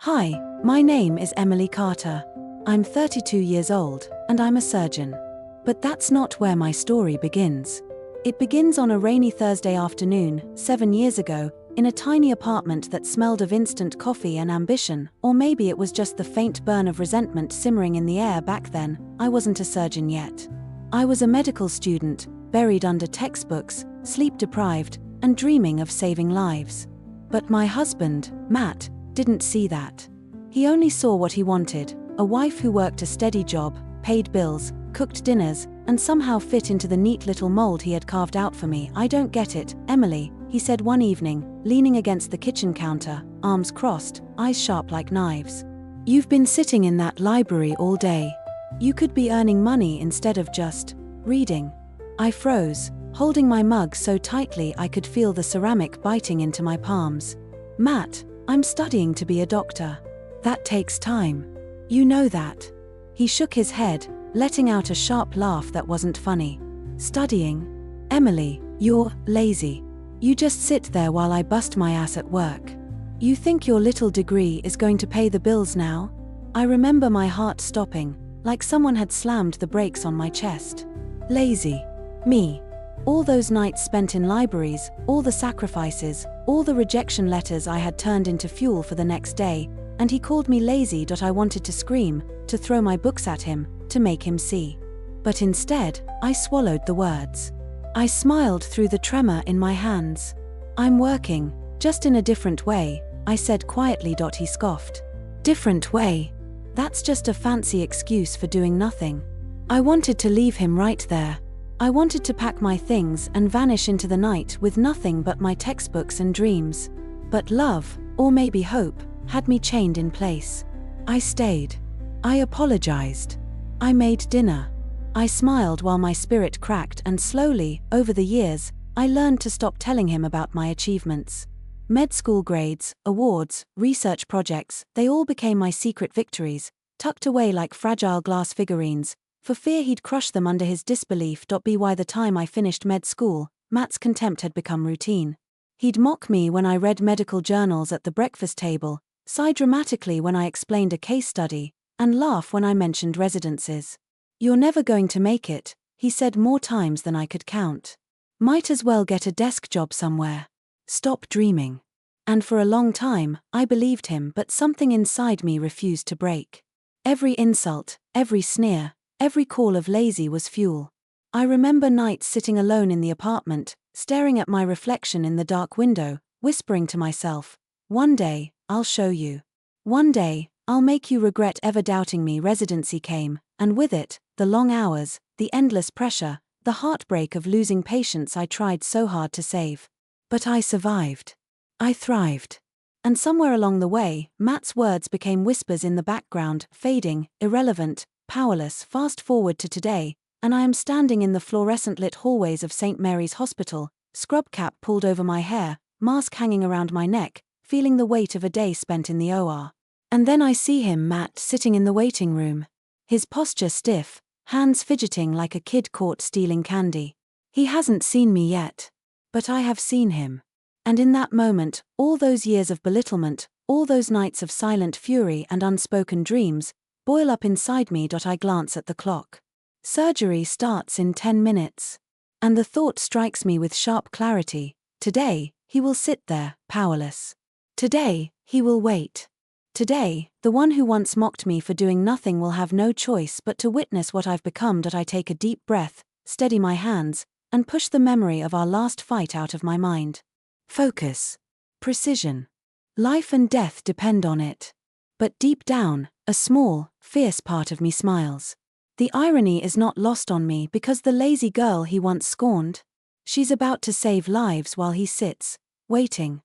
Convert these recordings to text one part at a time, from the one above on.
Hi, my name is Emily Carter. I'm 32 years old, and I'm a surgeon. But that's not where my story begins. It begins on a rainy Thursday afternoon, 7 years ago, in a tiny apartment that smelled of instant coffee and ambition, or maybe it was just the faint burn of resentment simmering in the air back then. I wasn't a surgeon yet. I was a medical student, buried under textbooks, sleep-deprived, and dreaming of saving lives. But my husband, Matt, didn't see that. He only saw what he wanted, a wife who worked a steady job, paid bills, cooked dinners, and somehow fit into the neat little mold he had carved out for me. "I don't get it, Emily," he said one evening, leaning against the kitchen counter, arms crossed, eyes sharp like knives. "You've been sitting in that library all day. You could be earning money instead of just reading." I froze, holding my mug so tightly I could feel the ceramic biting into my palms. "Matt, I'm studying to be a doctor. That takes time. You know that." He shook his head, letting out a sharp laugh that wasn't funny. "Studying? Emily, you're lazy. You just sit there while I bust my ass at work. You think your little degree is going to pay the bills now?" I remember my heart stopping, like someone had slammed the brakes on my chest. Lazy. Me. All those nights spent in libraries, all the sacrifices, all the rejection letters I had turned into fuel for the next day, and he called me lazy. I wanted to scream, to throw my books at him, to make him see. But instead, I swallowed the words. I smiled through the tremor in my hands. "I'm working, just in a different way," I said quietly. He scoffed. "Different way? That's just a fancy excuse for doing nothing." I wanted to leave him right there. I wanted to pack my things and vanish into the night with nothing but my textbooks and dreams. But love, or maybe hope, had me chained in place. I stayed. I apologized. I made dinner. I smiled while my spirit cracked, and slowly, over the years, I learned to stop telling him about my achievements. Med school grades, awards, research projects, they all became my secret victories, tucked away like fragile glass figurines, for fear he'd crush them under his disbelief. By the time I finished med school, Matt's contempt had become routine. He'd mock me when I read medical journals at the breakfast table, sigh dramatically when I explained a case study, and laugh when I mentioned residencies. "You're never going to make it," he said more times than I could count. "Might as well get a desk job somewhere. Stop dreaming." And for a long time, I believed him, but something inside me refused to break. Every insult, every sneer, every call of lazy was fuel. I remember nights sitting alone in the apartment, staring at my reflection in the dark window, whispering to myself, "One day, I'll show you. One day, I'll make you regret ever doubting me." Residency came, and with it, the long hours, the endless pressure, the heartbreak of losing patients I tried so hard to save. But I survived. I thrived. And somewhere along the way, Matt's words became whispers in the background, fading, irrelevant, powerless. Fast forward to today, and I am standing in the fluorescent-lit hallways of St. Mary's Hospital, scrub cap pulled over my hair, mask hanging around my neck, feeling the weight of a day spent in the OR. And then I see him, Matt, sitting in the waiting room. His posture stiff, hands fidgeting like a kid caught stealing candy. He hasn't seen me yet. But I have seen him. And in that moment, all those years of belittlement, all those nights of silent fury and unspoken dreams, boil up inside me. I glance at the clock. Surgery starts in 10 minutes. And the thought strikes me with sharp clarity. Today, he will sit there, powerless. Today, he will wait. Today, the one who once mocked me for doing nothing will have no choice but to witness what I've become. I take a deep breath, steady my hands, and push the memory of our last fight out of my mind. Focus. Precision. Life and death depend on it. But deep down, a small, fierce part of me smiles. The irony is not lost on me because the lazy girl he once scorned, she's about to save lives while he sits, waiting.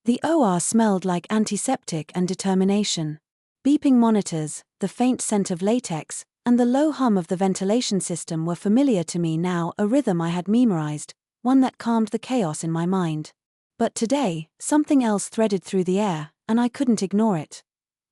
The OR smelled like antiseptic and determination. Beeping monitors, the faint scent of latex, and the low hum of the ventilation system were familiar to me now, a rhythm I had memorized, one that calmed the chaos in my mind. But today, something else threaded through the air, and I couldn't ignore it.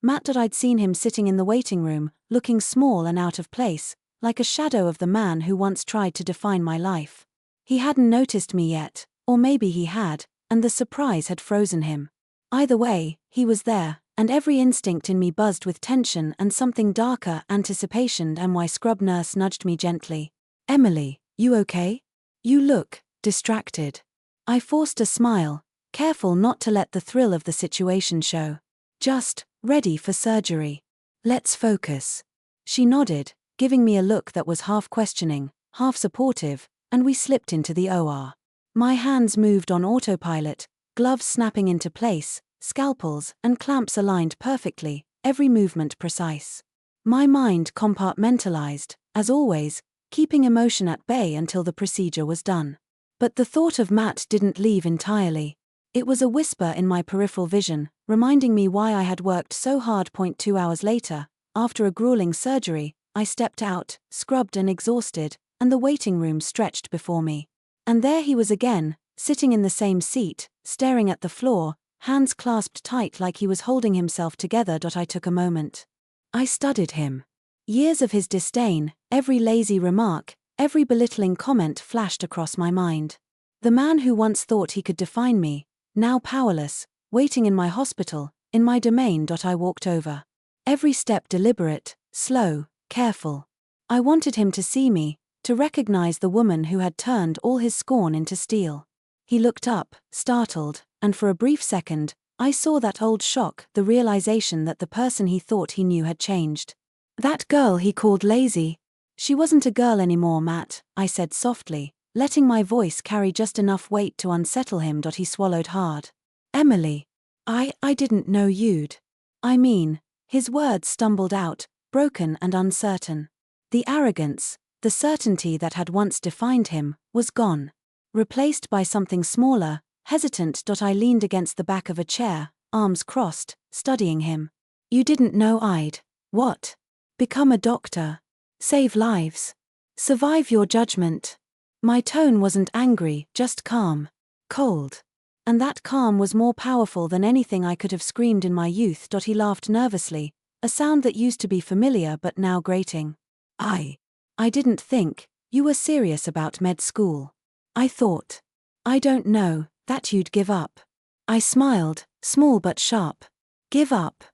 Matt. I'd seen him sitting in the waiting room, looking small and out of place, like a shadow of the man who once tried to define my life. He hadn't noticed me yet, or maybe he had, and the surprise had frozen him. Either way, he was there, and every instinct in me buzzed with tension and something darker, anticipation. And my scrub nurse nudged me gently. "Emily, you okay? You look distracted." I forced a smile, careful not to let the thrill of the situation show. "Just ready for surgery. Let's focus." She nodded, giving me a look that was half questioning, half supportive, and we slipped into the OR. My hands moved on autopilot, gloves snapping into place, scalpels and clamps aligned perfectly, every movement precise. My mind compartmentalized, as always, keeping emotion at bay until the procedure was done. But the thought of Matt didn't leave entirely. It was a whisper in my peripheral vision, reminding me why I had worked so hard. 2 hours later, after a grueling surgery, I stepped out, scrubbed and exhausted, and the waiting room stretched before me. And there he was again, sitting in the same seat, staring at the floor, hands clasped tight like he was holding himself together. I took a moment. I studied him. Years of his disdain, every lazy remark, every belittling comment flashed across my mind. The man who once thought he could define me, now powerless, waiting in my hospital, in my domain. I walked over. Every step deliberate, slow, careful. I wanted him to see me, to recognize the woman who had turned all his scorn into steel. He looked up, startled, and for a brief second, I saw that old shock, the realization that the person he thought he knew had changed. That girl he called lazy. She wasn't a girl anymore, Matt, I said softly, letting my voice carry just enough weight to unsettle him. He swallowed hard. "Emily. I didn't know you'd. I mean," his words stumbled out, broken and uncertain. The arrogance, the certainty that had once defined him, was gone. Replaced by something smaller, hesitant. I leaned against the back of a chair, arms crossed, studying him. "You didn't know I'd, what? Become a doctor. Save lives. Survive your judgment." My tone wasn't angry, just calm. Cold. And that calm was more powerful than anything I could have screamed in my youth. He laughed nervously, a sound that used to be familiar but now grating. I didn't think you were serious about med school. I thought. I don't know, that you'd give up." I smiled, small but sharp. "Give up?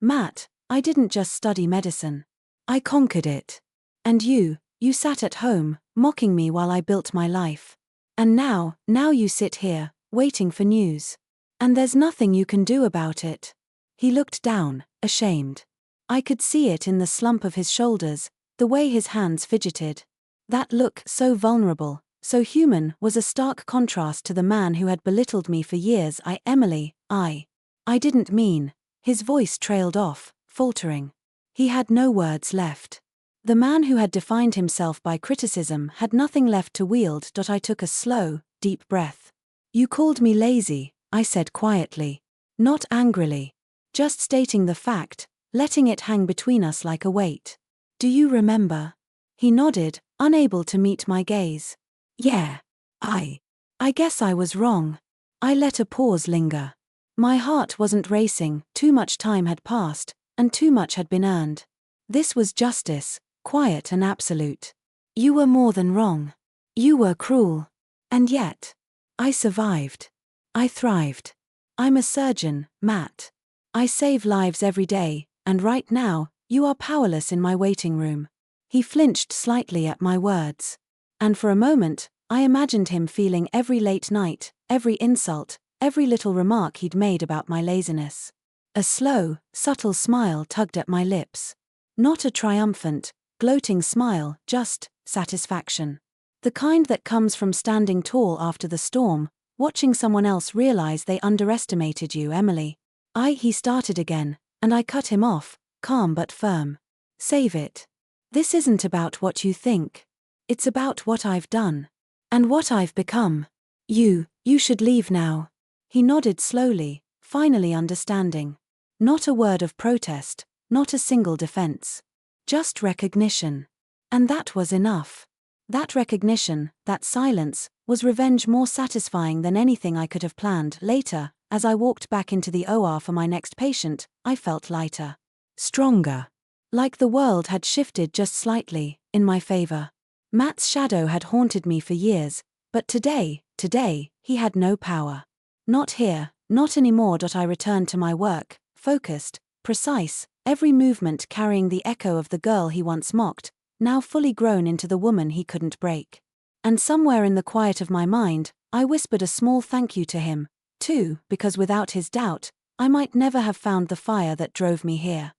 Matt, I didn't just study medicine. I conquered it. And you sat at home, mocking me while I built my life. And now you sit here, waiting for news. And there's nothing you can do about it." He looked down, ashamed. I could see it in the slump of his shoulders, the way his hands fidgeted. That look, so vulnerable, so human, was a stark contrast to the man who had belittled me for years. "Emily, I didn't mean." His voice trailed off, faltering. He had no words left. The man who had defined himself by criticism had nothing left to wield. I took a slow, deep breath. "You called me lazy," I said quietly. Not angrily. Just stating the fact, letting it hang between us like a weight. "Do you remember?" He nodded, unable to meet my gaze. "Yeah. I guess I was wrong." I let a pause linger. My heart wasn't racing, too much time had passed, and too much had been earned. This was justice, quiet and absolute. "You were more than wrong. You were cruel. And yet, I survived. I thrived. I'm a surgeon, Matt. I save lives every day, and right now, you are powerless in my waiting room." He flinched slightly at my words. And for a moment, I imagined him feeling every late night, every insult, every little remark he'd made about my laziness. A slow, subtle smile tugged at my lips. Not a triumphant, gloating smile, just satisfaction. The kind that comes from standing tall after the storm, watching someone else realize they underestimated you. "Emily." He started again, and I cut him off, calm but firm. "Save it. This isn't about what you think. It's about what I've done. And what I've become. You should leave now." He nodded slowly, finally understanding. Not a word of protest, not a single defense. Just recognition. And that was enough. That recognition, that silence, was revenge more satisfying than anything I could have planned. Later, as I walked back into the OR for my next patient, I felt lighter. Stronger. Like the world had shifted just slightly, in my favor. Matt's shadow had haunted me for years, but today, he had no power. Not here, not anymore. I returned to my work, focused, precise, every movement carrying the echo of the girl he once mocked, now fully grown into the woman he couldn't break. And somewhere in the quiet of my mind, I whispered a small thank you to him, too, because without his doubt, I might never have found the fire that drove me here.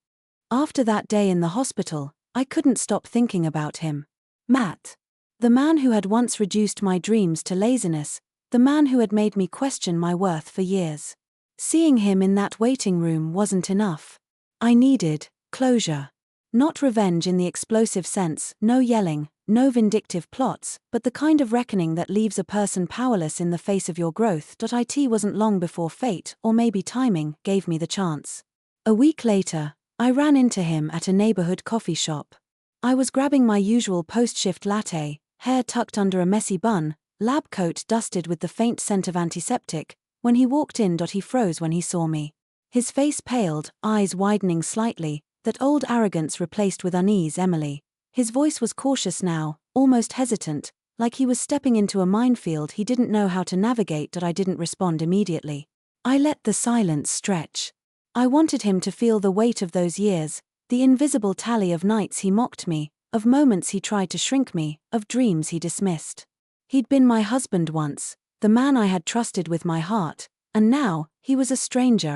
After that day in the hospital, I couldn't stop thinking about him. Matt. The man who had once reduced my dreams to laziness, the man who had made me question my worth for years. Seeing him in that waiting room wasn't enough. I needed closure. Not revenge in the explosive sense, no yelling, no vindictive plots, but the kind of reckoning that leaves a person powerless in the face of your growth. It wasn't long before fate, or maybe timing, gave me the chance. A week later, I ran into him at a neighborhood coffee shop. I was grabbing my usual post-shift latte, hair tucked under a messy bun, lab coat dusted with the faint scent of antiseptic, when he walked in. He froze when he saw me. His face paled, eyes widening slightly, that old arrogance replaced with unease. Emily. His voice was cautious now, almost hesitant, like he was stepping into a minefield he didn't know how to navigate. I didn't respond immediately. I let the silence stretch. I wanted him to feel the weight of those years, the invisible tally of nights he mocked me, of moments he tried to shrink me, of dreams he dismissed. He'd been my husband once, the man I had trusted with my heart, and now, he was a stranger.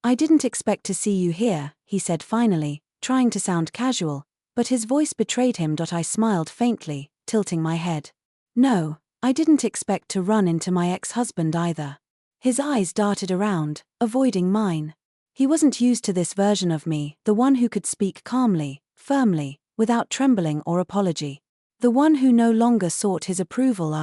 I didn't expect to see you here, he said finally, trying to sound casual, but his voice betrayed him. I smiled faintly, tilting my head. No, I didn't expect to run into my ex-husband either. His eyes darted around, avoiding mine. He wasn't used to this version of me, the one who could speak calmly, firmly, without trembling or apology. The one who no longer sought his approval.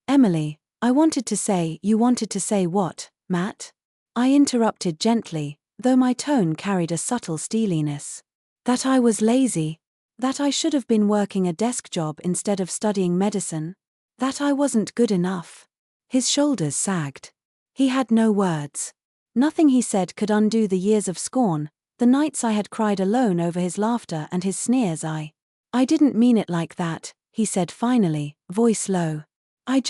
Emily, I wanted to say. You wanted to say what, Matt? I interrupted gently, though my tone carried a subtle steeliness. That I was lazy. That I should have been working a desk job instead of studying medicine. That I wasn't good enough. His shoulders sagged. He had no words. Nothing he said could undo the years of scorn, the nights I had cried alone over his laughter and his sneers. I didn't mean it like that, he said finally, voice low. I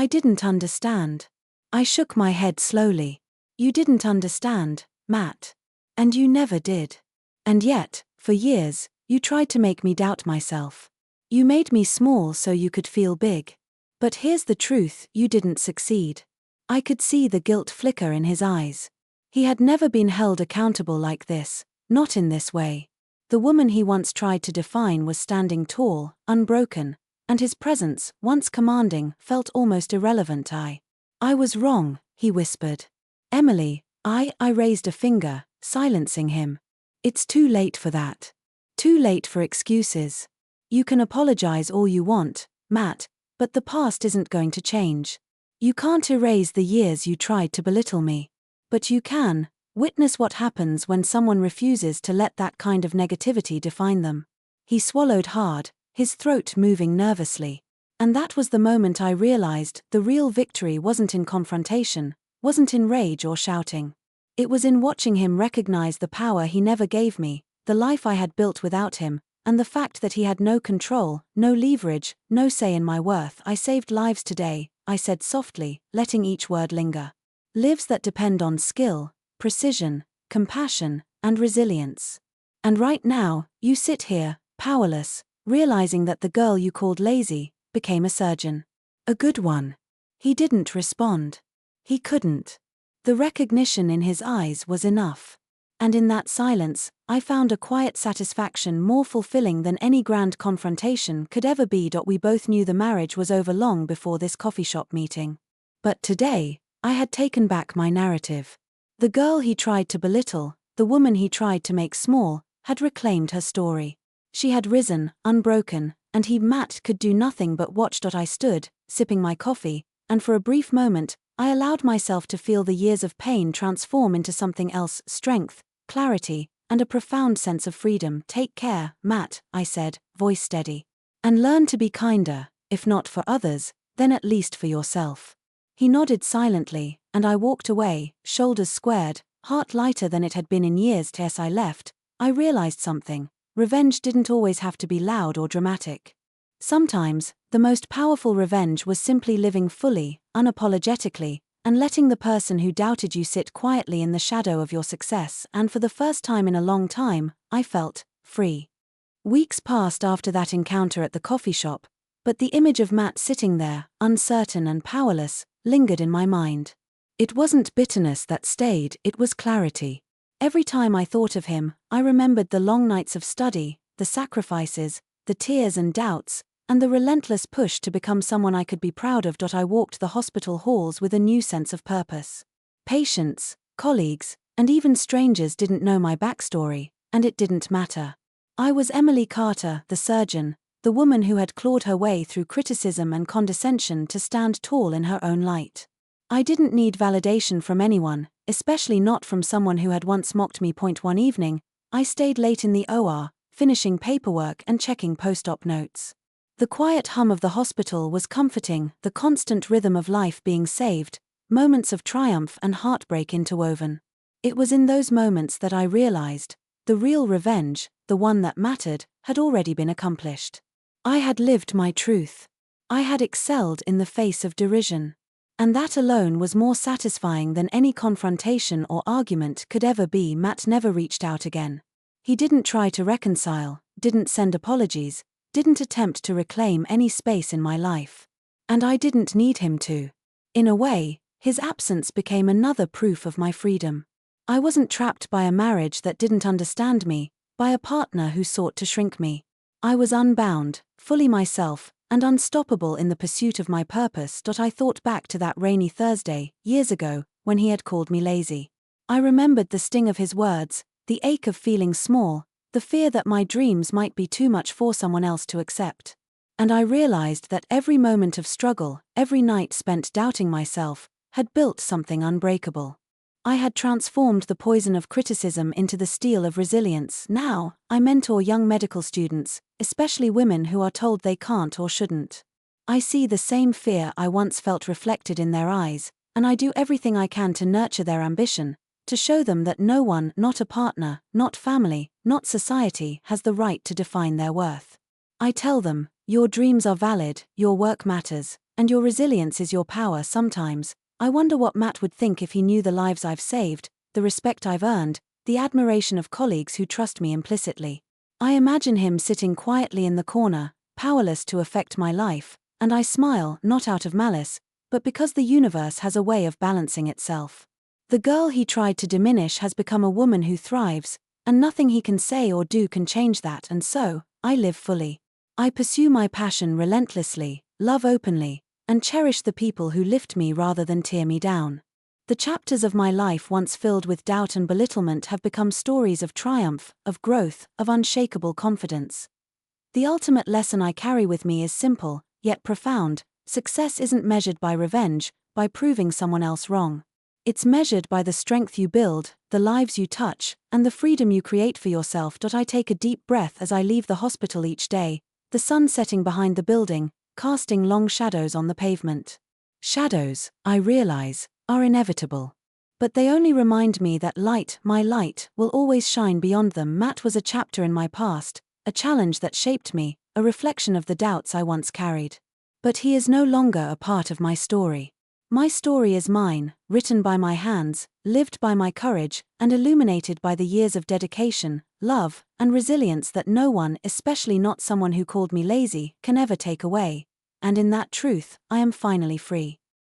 didn't understand. I shook my head slowly. You didn't understand, Matt. And you never did. And yet, for years, you tried to make me doubt myself. You made me small so you could feel big. But here's the truth, you didn't succeed. I could see the guilt flicker in his eyes. He had never been held accountable like this, not in this way. The woman he once tried to define was standing tall, unbroken, and his presence, once commanding, felt almost irrelevant. I was wrong, he whispered. Emily, I raised a finger, silencing him. It's too late for that. Too late for excuses. You can apologize all you want, Matt, but the past isn't going to change. You can't erase the years you tried to belittle me. But you can witness what happens when someone refuses to let that kind of negativity define them. He swallowed hard, his throat moving nervously. And that was the moment I realized the real victory wasn't in confrontation, wasn't in rage or shouting. It was in watching him recognize the power he never gave me, the life I had built without him, and the fact that he had no control, no leverage, no say in my worth. I saved lives today, I said softly, letting each word linger. Lives that depend on skill, precision, compassion, and resilience. And right now, you sit here, powerless, realizing that the girl you called lazy became a surgeon. A good one. He didn't respond. He couldn't. The recognition in his eyes was enough. And in that silence, I found a quiet satisfaction more fulfilling than any grand confrontation could ever be. We both knew the marriage was over long before this coffee shop meeting. But today, I had taken back my narrative. The girl he tried to belittle, the woman he tried to make small, had reclaimed her story. She had risen, unbroken, and Matt, could do nothing but watch. I stood, sipping my coffee, and for a brief moment, I allowed myself to feel the years of pain transform into something else: strength, clarity, and a profound sense of freedom. Take care, Matt, I said, voice steady. And learn to be kinder, if not for others, then at least for yourself. He nodded silently, and I walked away, shoulders squared, heart lighter than it had been in years. As I left, I realized something. Revenge didn't always have to be loud or dramatic. Sometimes, the most powerful revenge was simply living fully, unapologetically, and letting the person who doubted you sit quietly in the shadow of your success, and for the first time in a long time, I felt free. Weeks passed after that encounter at the coffee shop, but the image of Matt sitting there, uncertain and powerless, lingered in my mind. It wasn't bitterness that stayed, it was clarity. Every time I thought of him, I remembered the long nights of study, the sacrifices, the tears and doubts, and the relentless push to become someone I could be proud of. I walked the hospital halls with a new sense of purpose. Patients, colleagues, and even strangers didn't know my backstory, and it didn't matter. I was Emily Carter, the surgeon, the woman who had clawed her way through criticism and condescension to stand tall in her own light. I didn't need validation from anyone, especially not from someone who had once mocked me. One evening, I stayed late in the OR, finishing paperwork and checking post-op notes. The quiet hum of the hospital was comforting, the constant rhythm of life being saved, moments of triumph and heartbreak interwoven. It was in those moments that I realized, the real revenge, the one that mattered, had already been accomplished. I had lived my truth. I had excelled in the face of derision. And that alone was more satisfying than any confrontation or argument could ever be. Matt never reached out again. He didn't try to reconcile, didn't send apologies, didn't attempt to reclaim any space in my life. And I didn't need him to. In a way, his absence became another proof of my freedom. I wasn't trapped by a marriage that didn't understand me, by a partner who sought to shrink me. I was unbound, fully myself, and unstoppable in the pursuit of my purpose. I thought back to that rainy Thursday, years ago, when he had called me lazy. I remembered the sting of his words, the ache of feeling small, the fear that my dreams might be too much for someone else to accept. And I realized that every moment of struggle, every night spent doubting myself, had built something unbreakable. I had transformed the poison of criticism into the steel of resilience. Now, I mentor young medical students, especially women who are told they can't or shouldn't. I see the same fear I once felt reflected in their eyes, and I do everything I can to nurture their ambition, to show them that no one, not a partner, not family, not society, has the right to define their worth. I tell them, your dreams are valid, your work matters, and your resilience is your power. Sometimes, I wonder what Matt would think if he knew the lives I've saved, the respect I've earned, the admiration of colleagues who trust me implicitly. I imagine him sitting quietly in the corner, powerless to affect my life, and I smile, not out of malice, but because the universe has a way of balancing itself. The girl he tried to diminish has become a woman who thrives, and nothing he can say or do can change that. And so, I live fully. I pursue my passion relentlessly, love openly, and cherish the people who lift me rather than tear me down. The chapters of my life once filled with doubt and belittlement have become stories of triumph, of growth, of unshakable confidence. The ultimate lesson I carry with me is simple, yet profound. Success isn't measured by revenge, by proving someone else wrong. It's measured by the strength you build, the lives you touch, and the freedom you create for yourself. I take a deep breath as I leave the hospital each day, the sun setting behind the building, casting long shadows on the pavement. Shadows, I realize, are inevitable. But they only remind me that light, my light, will always shine beyond them. Matt was a chapter in my past, a challenge that shaped me, a reflection of the doubts I once carried. But he is no longer a part of my story. My story is mine, written by my hands, lived by my courage, and illuminated by the years of dedication, love, and resilience that no one, especially not someone who called me lazy, can ever take away. And in that truth, I am finally free.